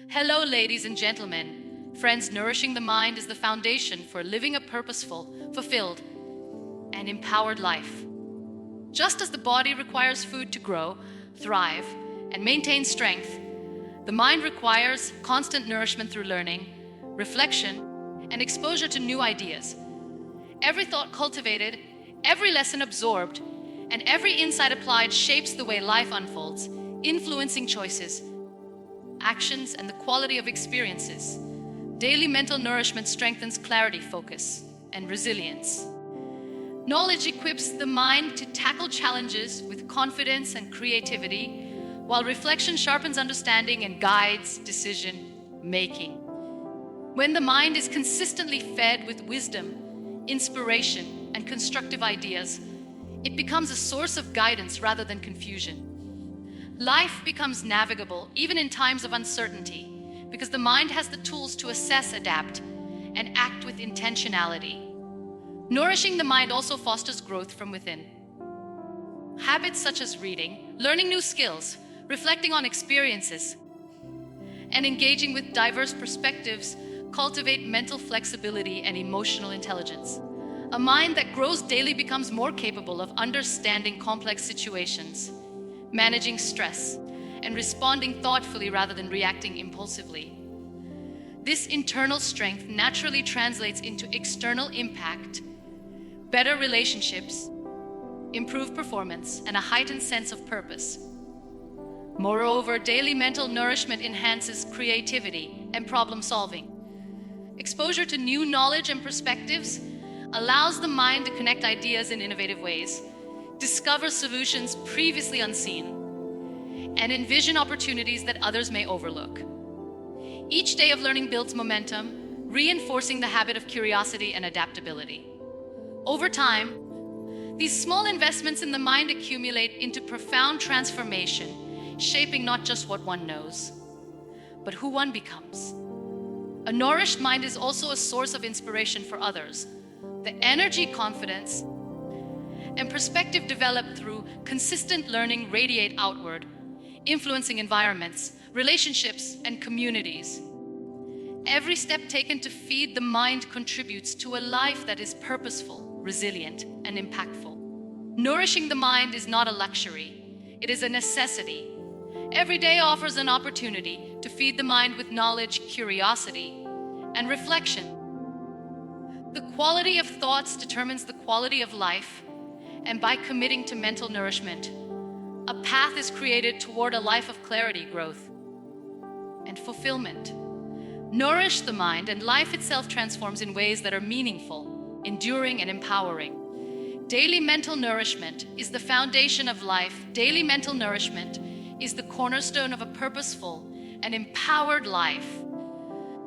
Hello, ladies and gentlemen. Friends, nourishing the mind is the foundation for living a purposeful, fulfilled, and empowered life. Just as the body requires food to grow, thrive, and maintain strength, the mind requires constant nourishment through learning, reflection, and exposure to new ideas. Every thought cultivated, every lesson absorbed, and every insight applied shapes the way life unfolds, influencing choices, actions, and the quality of experiences. Daily mental nourishment strengthens clarity, focus, and resilience. Knowledge equips the mind to tackle challenges with confidence and creativity, while reflection sharpens understanding and guides decision making. When the mind is consistently fed with wisdom, inspiration, and constructive ideas, it becomes a source of guidance rather than confusion. Life becomes navigable even in times of uncertainty because the mind has the tools to assess, adapt, and act with intentionality. Nourishing the mind also fosters growth from within. Habits such as reading, learning new skills, reflecting on experiences, and engaging with diverse perspectives cultivate mental flexibility and emotional intelligence. A mind that grows daily becomes more capable of understanding complex situations, managing stress, and responding thoughtfully rather than reacting impulsively. This internal strength naturally translates into external impact, better relationships, improved performance, and a heightened sense of purpose. Moreover, daily mental nourishment enhances creativity and problem solving. Exposure to new knowledge and perspectives allows the mind to connect ideas in innovative ways, discover solutions previously unseen, and envision opportunities that others may overlook. Each day of learning builds momentum, reinforcing the habit of curiosity and adaptability. Over time, these small investments in the mind accumulate into profound transformation, shaping not just what one knows, but who one becomes. A nourished mind is also a source of inspiration for others. The energy, confidence, and perspective developed through consistent learning radiate outward, influencing environments, relationships, and communities. Every step taken to feed the mind contributes to a life that is purposeful, resilient, and impactful. Nourishing the mind is not a luxury, it is a necessity. Every day offers an opportunity to feed the mind with knowledge, curiosity, and reflection. The quality of thoughts determines the quality of life, and by committing to mental nourishment, a path is created toward a life of clarity, growth, and fulfillment. Nourish the mind, and life itself transforms in ways that are meaningful, enduring, and empowering. Daily mental nourishment is the foundation of life. Daily mental nourishment is the cornerstone of a purposeful and empowered life.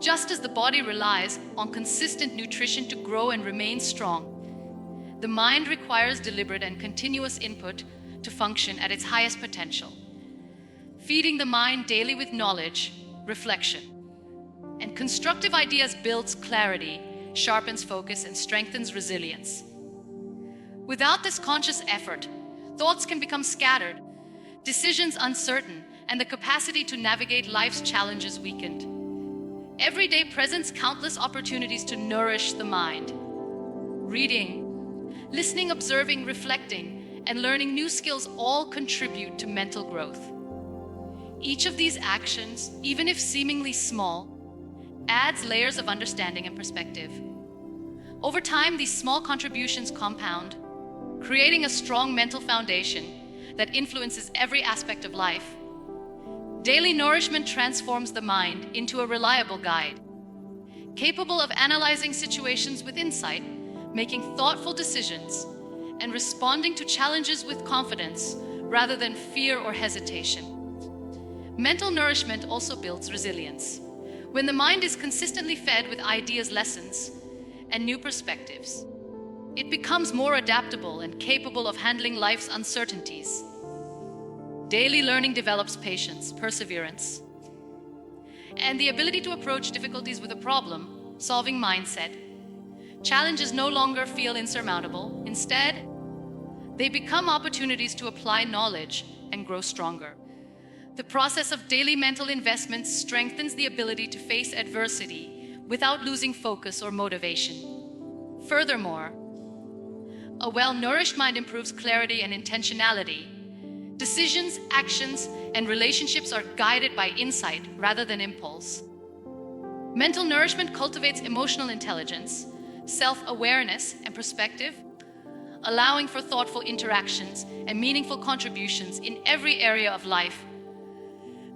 Just as the body relies on consistent nutrition to grow and remain strong, the mind requires deliberate and continuous input to function at its highest potential. Feeding the mind daily with knowledge, reflection, and constructive ideas builds clarity, sharpens focus, and strengthens resilience. Without this conscious effort, thoughts can become scattered, decisions uncertain, and the capacity to navigate life's challenges weakened. Every day presents countless opportunities to nourish the mind. Reading, listening, observing, reflecting, and learning new skills all contribute to mental growth. Each of these actions, even if seemingly small, adds layers of understanding and perspective. Over time, these small contributions compound, creating a strong mental foundation that influences every aspect of life. Daily nourishment transforms the mind into a reliable guide, capable of analyzing situations with insight, making thoughtful decisions, and responding to challenges with confidence rather than fear or hesitation. Mental nourishment also builds resilience. When the mind is consistently fed with ideas, lessons, and new perspectives, it becomes more adaptable and capable of handling life's uncertainties. Daily learning develops patience, perseverance, and the ability to approach difficulties with a problem-solving mindset. Challenges no longer feel insurmountable. Instead, they become opportunities to apply knowledge and grow stronger. The process of daily mental investment strengthens the ability to face adversity without losing focus or motivation. Furthermore, a well-nourished mind improves clarity and intentionality. Decisions, actions, and relationships are guided by insight rather than impulse. Mental nourishment cultivates emotional intelligence, self-awareness, and perspective, allowing for thoughtful interactions and meaningful contributions in every area of life.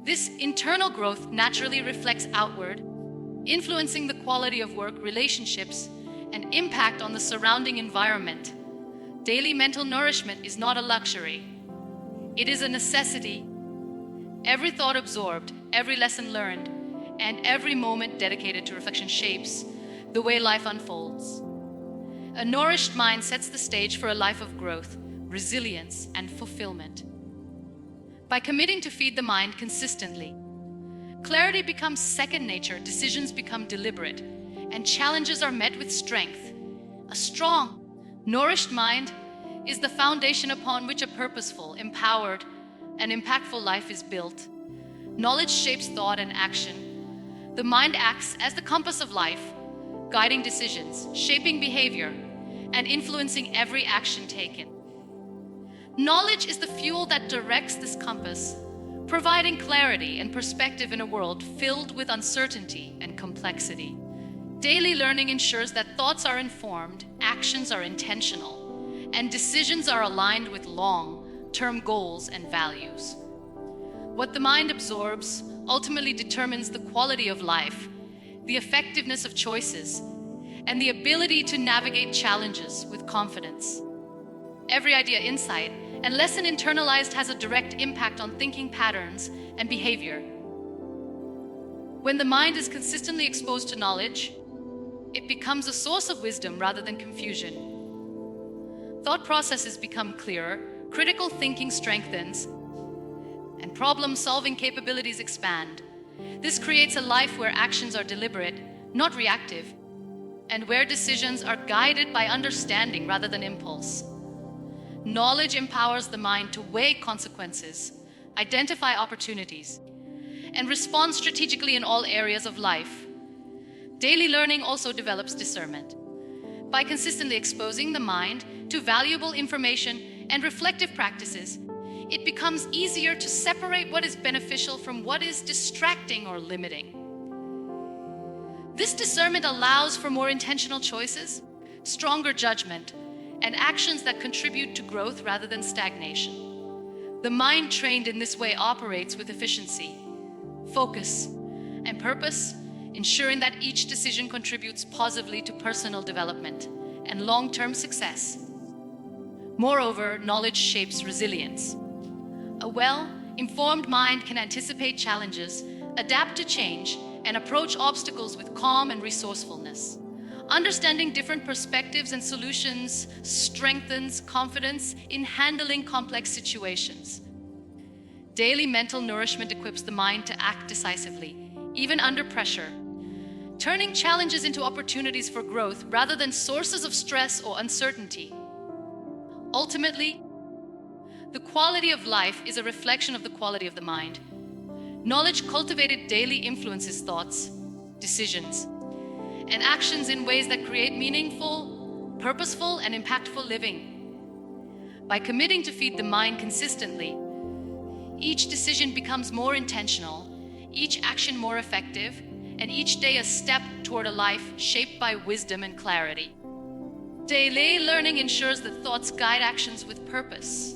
This internal growth naturally reflects outward, influencing the quality of work, relationships, and impact on the surrounding environment. Daily mental nourishment is not a luxury. It is a necessity. Every thought absorbed, every lesson learned, and every moment dedicated to reflection shapes the way life unfolds. A nourished mind sets the stage for a life of growth, resilience, and fulfillment. By committing to feed the mind consistently, clarity becomes second nature, decisions become deliberate, and challenges are met with strength. A strong, nourished mind is the foundation upon which a purposeful, empowered, and impactful life is built. Knowledge shapes thought and action. The mind acts as the compass of life, guiding decisions, shaping behavior, and influencing every action taken. Knowledge is the fuel that directs this compass, providing clarity and perspective in a world filled with uncertainty and complexity. Daily learning ensures that thoughts are informed, actions are intentional, and decisions are aligned with long-term goals and values. What the mind absorbs ultimately determines the quality of life, the effectiveness of choices, and the ability to navigate challenges with confidence. Every idea, insight, and lesson internalized has a direct impact on thinking patterns and behavior. When the mind is consistently exposed to knowledge, it becomes a source of wisdom rather than confusion. Thought processes become clearer, critical thinking strengthens, and problem-solving capabilities expand. This creates a life where actions are deliberate, not reactive, and where decisions are guided by understanding rather than impulse. Knowledge empowers the mind to weigh consequences, identify opportunities, and respond strategically in all areas of life. Daily learning also develops discernment. By consistently exposing the mind to valuable information and reflective practices, it becomes easier to separate what is beneficial from what is distracting or limiting. This discernment allows for more intentional choices, stronger judgment, and actions that contribute to growth rather than stagnation. The mind trained in this way operates with efficiency, focus, and purpose, ensuring that each decision contributes positively to personal development and long-term success. Moreover, knowledge shapes resilience. A well-informed mind can anticipate challenges, adapt to change, and approach obstacles with calm and resourcefulness. Understanding different perspectives and solutions strengthens confidence in handling complex situations. Daily mental nourishment equips the mind to act decisively, even under pressure, turning challenges into opportunities for growth rather than sources of stress or uncertainty. Ultimately, the quality of life is a reflection of the quality of the mind. Knowledge cultivated daily influences thoughts, decisions, and actions in ways that create meaningful, purposeful, and impactful living. By committing to feed the mind consistently, each decision becomes more intentional, each action more effective, and each day a step toward a life shaped by wisdom and clarity. Daily learning ensures that thoughts guide actions with purpose,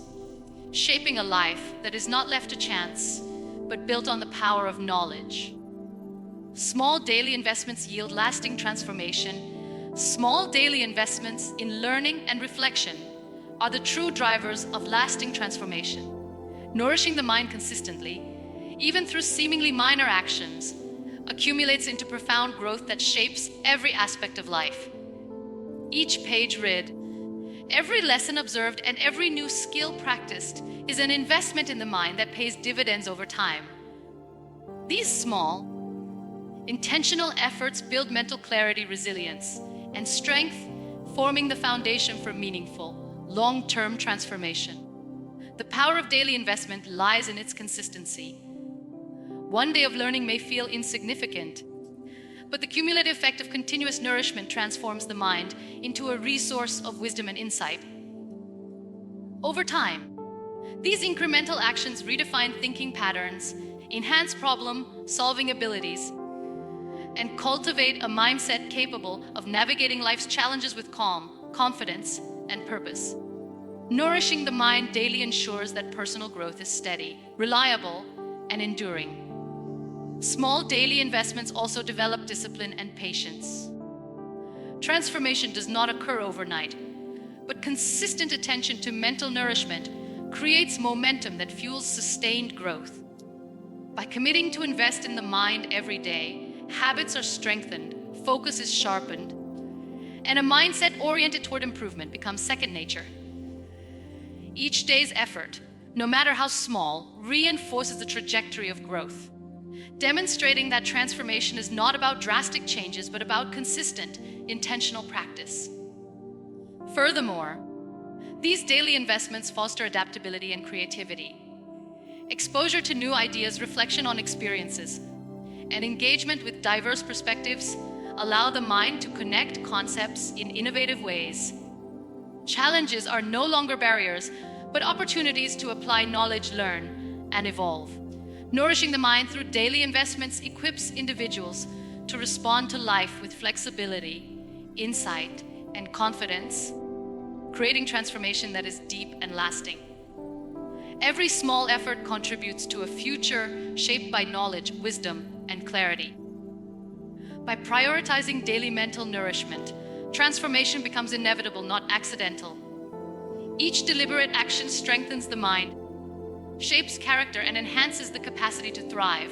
shaping a life that is not left to chance, but built on the power of knowledge. Small daily investments yield lasting transformation. Small daily investments in learning and reflection are the true drivers of lasting transformation. Nourishing the mind consistently, even through seemingly minor actions, accumulates into profound growth that shapes every aspect of life. Each page read, every lesson observed, and every new skill practiced is an investment in the mind that pays dividends over time. These small, intentional efforts build mental clarity, resilience, and strength, forming the foundation for meaningful, long-term transformation. The power of daily investment lies in its consistency. One day of learning may feel insignificant, but the cumulative effect of continuous nourishment transforms the mind into a resource of wisdom and insight. Over time, these incremental actions redefine thinking patterns, enhance problem-solving abilities, and cultivate a mindset capable of navigating life's challenges with calm, confidence, and purpose. Nourishing the mind daily ensures that personal growth is steady, reliable, and enduring. Small daily investments also develop discipline and patience. Transformation does not occur overnight, but consistent attention to mental nourishment creates momentum that fuels sustained growth. By committing to invest in the mind every day, habits are strengthened, focus is sharpened, and a mindset oriented toward improvement becomes second nature. Each day's effort, no matter how small, reinforces the trajectory of growth, demonstrating that transformation is not about drastic changes, but about consistent, intentional practice. Furthermore, these daily investments foster adaptability and creativity. Exposure to new ideas, reflection on experiences, and engagement with diverse perspectives allow the mind to connect concepts in innovative ways. Challenges are no longer barriers, but opportunities to apply knowledge, learn, and evolve. Nourishing the mind through daily investments equips individuals to respond to life with flexibility, insight, and confidence, creating transformation that is deep and lasting. Every small effort contributes to a future shaped by knowledge, wisdom, and clarity. By prioritizing daily mental nourishment, transformation becomes inevitable, not accidental. Each deliberate action strengthens the mind, shapes character, and enhances the capacity to thrive.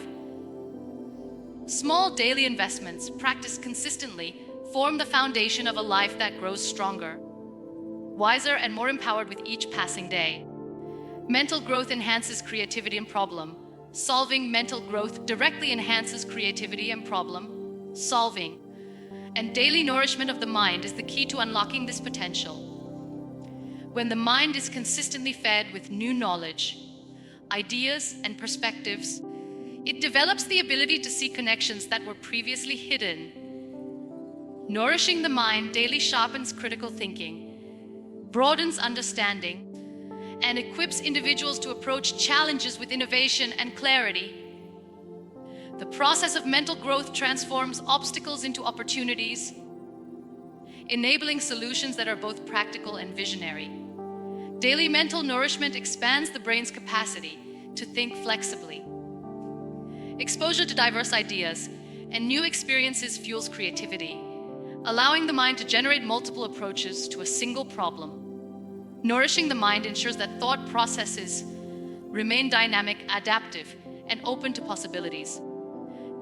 Small daily investments, practiced consistently, form the foundation of a life that grows stronger, wiser, and more empowered with each passing day. Mental growth enhances creativity and problem-solving. Mental growth directly enhances creativity and problem-solving. And daily nourishment of the mind is the key to unlocking this potential. When the mind is consistently fed with new knowledge, ideas, and perspectives, it develops the ability to see connections that were previously hidden. Nourishing the mind daily sharpens critical thinking, broadens understanding, and equips individuals to approach challenges with innovation and clarity. The process of mental growth transforms obstacles into opportunities, enabling solutions that are both practical and visionary. Daily mental nourishment expands the brain's capacity to think flexibly. Exposure to diverse ideas and new experiences fuels creativity, allowing the mind to generate multiple approaches to a single problem. Nourishing the mind ensures that thought processes remain dynamic, adaptive, and open to possibilities.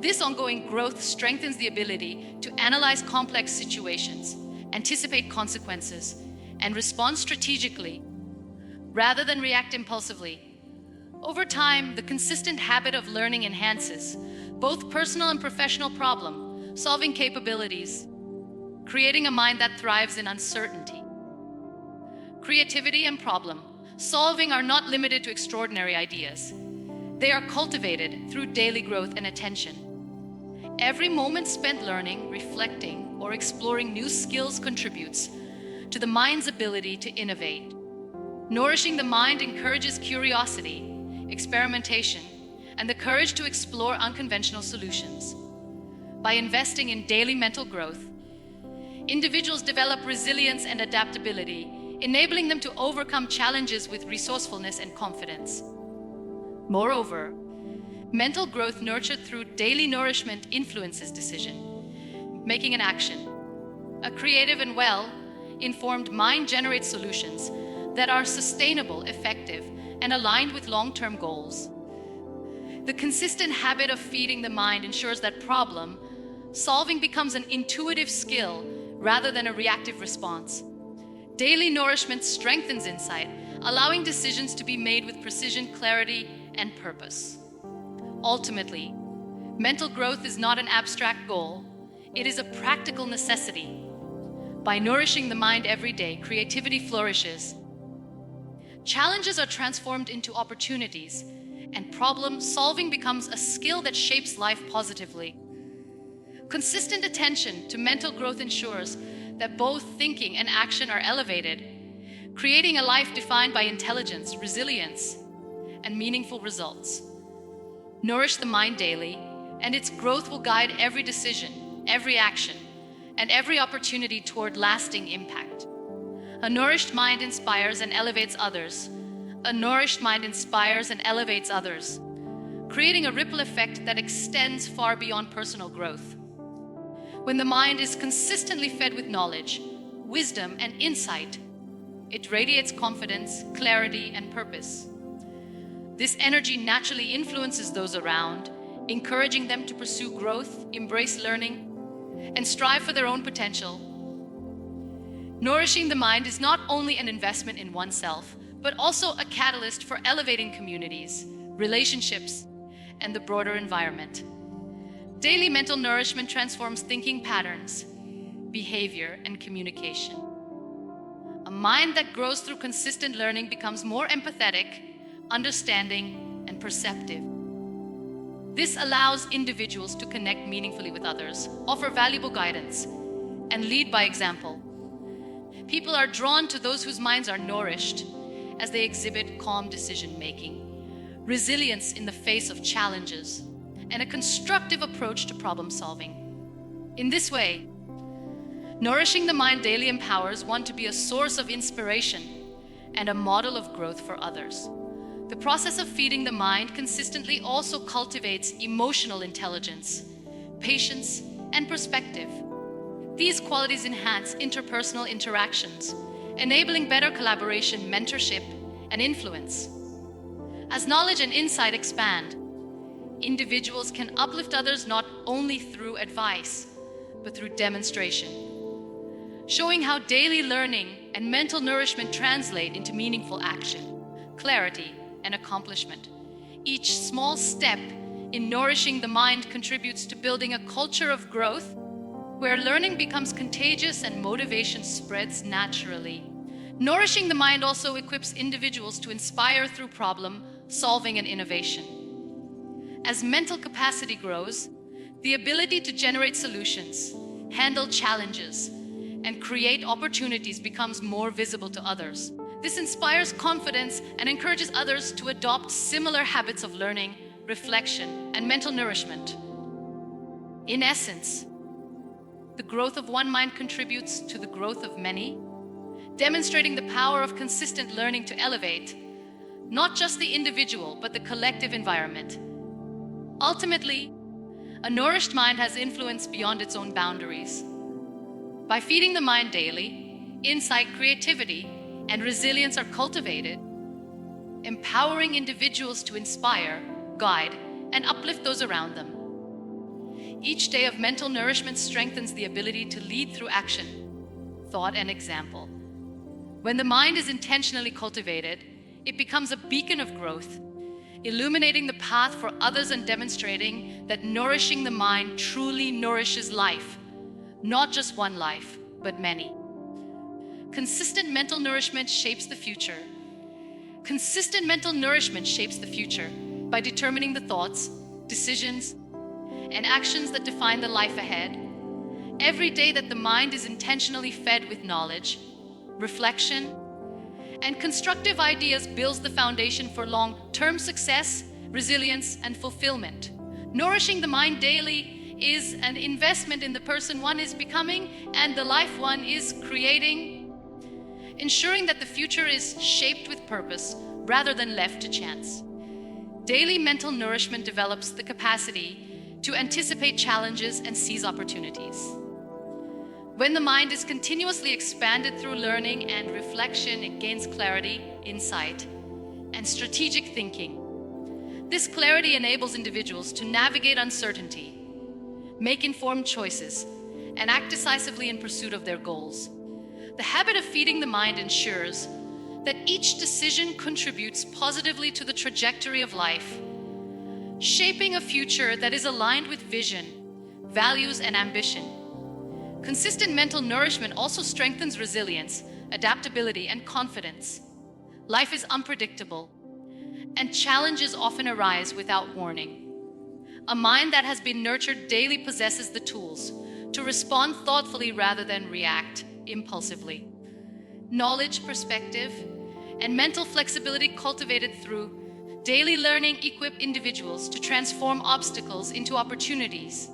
This ongoing growth strengthens the ability to analyze complex situations, anticipate consequences, and respond strategically rather than react impulsively. Over time, the consistent habit of learning enhances both personal and professional problem-solving capabilities, creating a mind that thrives in uncertainty. Creativity and problem-solving are not limited to extraordinary ideas. They are cultivated through daily growth and attention. Every moment spent learning, reflecting, or exploring new skills contributes to the mind's ability to innovate. Nourishing the mind encourages curiosity, experimentation, and the courage to explore unconventional solutions. By investing in daily mental growth, individuals develop resilience and adaptability, enabling them to overcome challenges with resourcefulness and confidence. Moreover, mental growth nurtured through daily nourishment influences decision-making and action. A creative and well-informed mind generates solutions that are sustainable, effective, and aligned with long-term goals. The consistent habit of feeding the mind ensures that problem-solving becomes an intuitive skill rather than a reactive response. Daily nourishment strengthens insight, allowing decisions to be made with precision, clarity, and purpose. Ultimately, mental growth is not an abstract goal, it is a practical necessity. By nourishing the mind every day, creativity flourishes. Challenges are transformed into opportunities, and problem solving becomes a skill that shapes life positively. Consistent attention to mental growth ensures that both thinking and action are elevated, creating a life defined by intelligence, resilience, and meaningful results. Nourish the mind daily, and its growth will guide every decision, every action, and every opportunity toward lasting impact. A nourished mind inspires and elevates others. A nourished mind inspires and elevates others, creating a ripple effect that extends far beyond personal growth. When the mind is consistently fed with knowledge, wisdom, and insight, it radiates confidence, clarity, and purpose. This energy naturally influences those around, encouraging them to pursue growth, embrace learning, and strive for their own potential. Nourishing the mind is not only an investment in oneself, but also a catalyst for elevating communities, relationships, and the broader environment. Daily mental nourishment transforms thinking patterns, behavior, and communication. A mind that grows through consistent learning becomes more empathetic, understanding, and perceptive. This allows individuals to connect meaningfully with others, offer valuable guidance, and lead by example. People are drawn to those whose minds are nourished as they exhibit calm decision-making, resilience in the face of challenges, and a constructive approach to problem solving. In this way, nourishing the mind daily empowers one to be a source of inspiration and a model of growth for others. The process of feeding the mind consistently also cultivates emotional intelligence, patience, and perspective. These qualities enhance interpersonal interactions, enabling better collaboration, mentorship, and influence. As knowledge and insight expand, individuals can uplift others not only through advice, but through demonstration, showing how daily learning and mental nourishment translate into meaningful action, clarity, and accomplishment. Each small step in nourishing the mind contributes to building a culture of growth where learning becomes contagious and motivation spreads naturally. Nourishing the mind also equips individuals to inspire through problem solving and innovation. As mental capacity grows, the ability to generate solutions, handle challenges, and create opportunities becomes more visible to others. This inspires confidence and encourages others to adopt similar habits of learning, reflection, and mental nourishment. In essence, the growth of one mind contributes to the growth of many, demonstrating the power of consistent learning to elevate not just the individual, but the collective environment. Ultimately, a nourished mind has influence beyond its own boundaries. By feeding the mind daily, insight, creativity, and resilience are cultivated, empowering individuals to inspire, guide, and uplift those around them. Each day of mental nourishment strengthens the ability to lead through action, thought, and example. When the mind is intentionally cultivated, it becomes a beacon of growth, illuminating the path for others and demonstrating that nourishing the mind truly nourishes life, not just one life, but many. Consistent mental nourishment shapes the future. Consistent mental nourishment shapes the future by determining the thoughts, decisions, and actions that define the life ahead. Every day that the mind is intentionally fed with knowledge, reflection, and constructive ideas builds the foundation for long-term success, resilience, and fulfillment. Nourishing the mind daily is an investment in the person one is becoming and the life one is creating, ensuring that the future is shaped with purpose rather than left to chance. Daily mental nourishment develops the capacity to anticipate challenges and seize opportunities. When the mind is continuously expanded through learning and reflection, it gains clarity, insight, and strategic thinking. This clarity enables individuals to navigate uncertainty, make informed choices, and act decisively in pursuit of their goals. The habit of feeding the mind ensures that each decision contributes positively to the trajectory of life, shaping a future that is aligned with vision, values, and ambition. Consistent mental nourishment also strengthens resilience, adaptability, and confidence. Life is unpredictable, and challenges often arise without warning. A mind that has been nurtured daily possesses the tools to respond thoughtfully rather than react impulsively. Knowledge, perspective, and mental flexibility cultivated through daily learning equip individuals to transform obstacles into opportunities,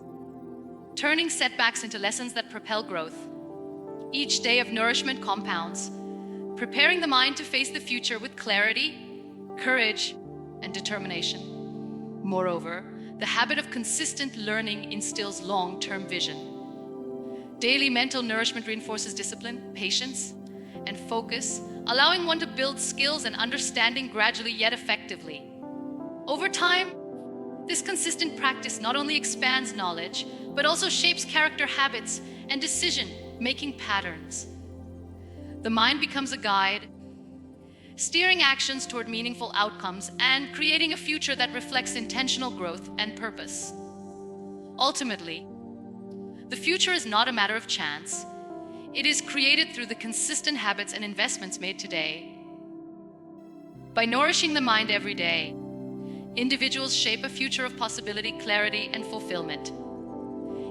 turning setbacks into lessons that propel growth. Each day of nourishment compounds, preparing the mind to face the future with clarity, courage, and determination. Moreover, the habit of consistent learning instills long-term vision. Daily mental nourishment reinforces discipline, patience, and focus, allowing one to build skills and understanding gradually yet effectively. Over time, this consistent practice not only expands knowledge, but also shapes character habits and decision-making patterns. The mind becomes a guide, steering actions toward meaningful outcomes and creating a future that reflects intentional growth and purpose. Ultimately, the future is not a matter of chance. It is created through the consistent habits and investments made today. By nourishing the mind every day, individuals shape a future of possibility, clarity, and fulfillment.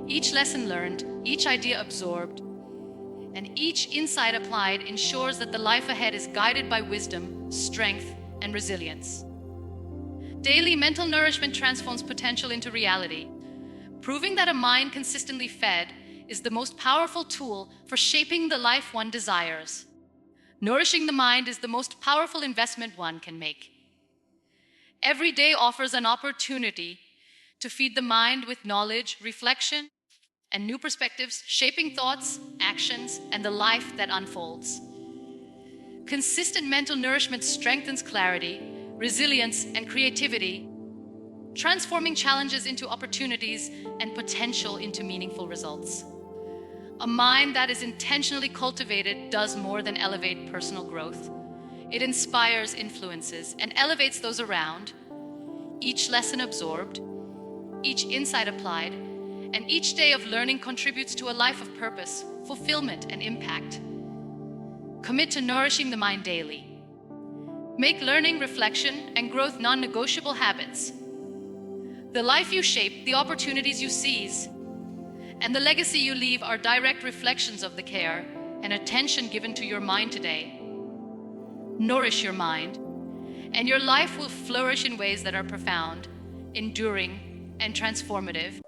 Each lesson learned, each idea absorbed, and each insight applied ensures that the life ahead is guided by wisdom, strength, and resilience. Daily mental nourishment transforms potential into reality, proving that a mind consistently fed is the most powerful tool for shaping the life one desires. Nourishing the mind is the most powerful investment one can make. Every day offers an opportunity to feed the mind with knowledge, reflection, and new perspectives, shaping thoughts, actions, and the life that unfolds. Consistent mental nourishment strengthens clarity, resilience, and creativity, transforming challenges into opportunities and potential into meaningful results. A mind that is intentionally cultivated does more than elevate personal growth. It inspires, influences, and elevates those around. Each lesson absorbed, each insight applied, and each day of learning contributes to a life of purpose, fulfillment, and impact. Commit to nourishing the mind daily. Make learning, reflection, and growth non-negotiable habits. The life you shape, the opportunities you seize, and the legacy you leave are direct reflections of the care and attention given to your mind today. Nourish your mind, and your life will flourish in ways that are profound, enduring, and transformative.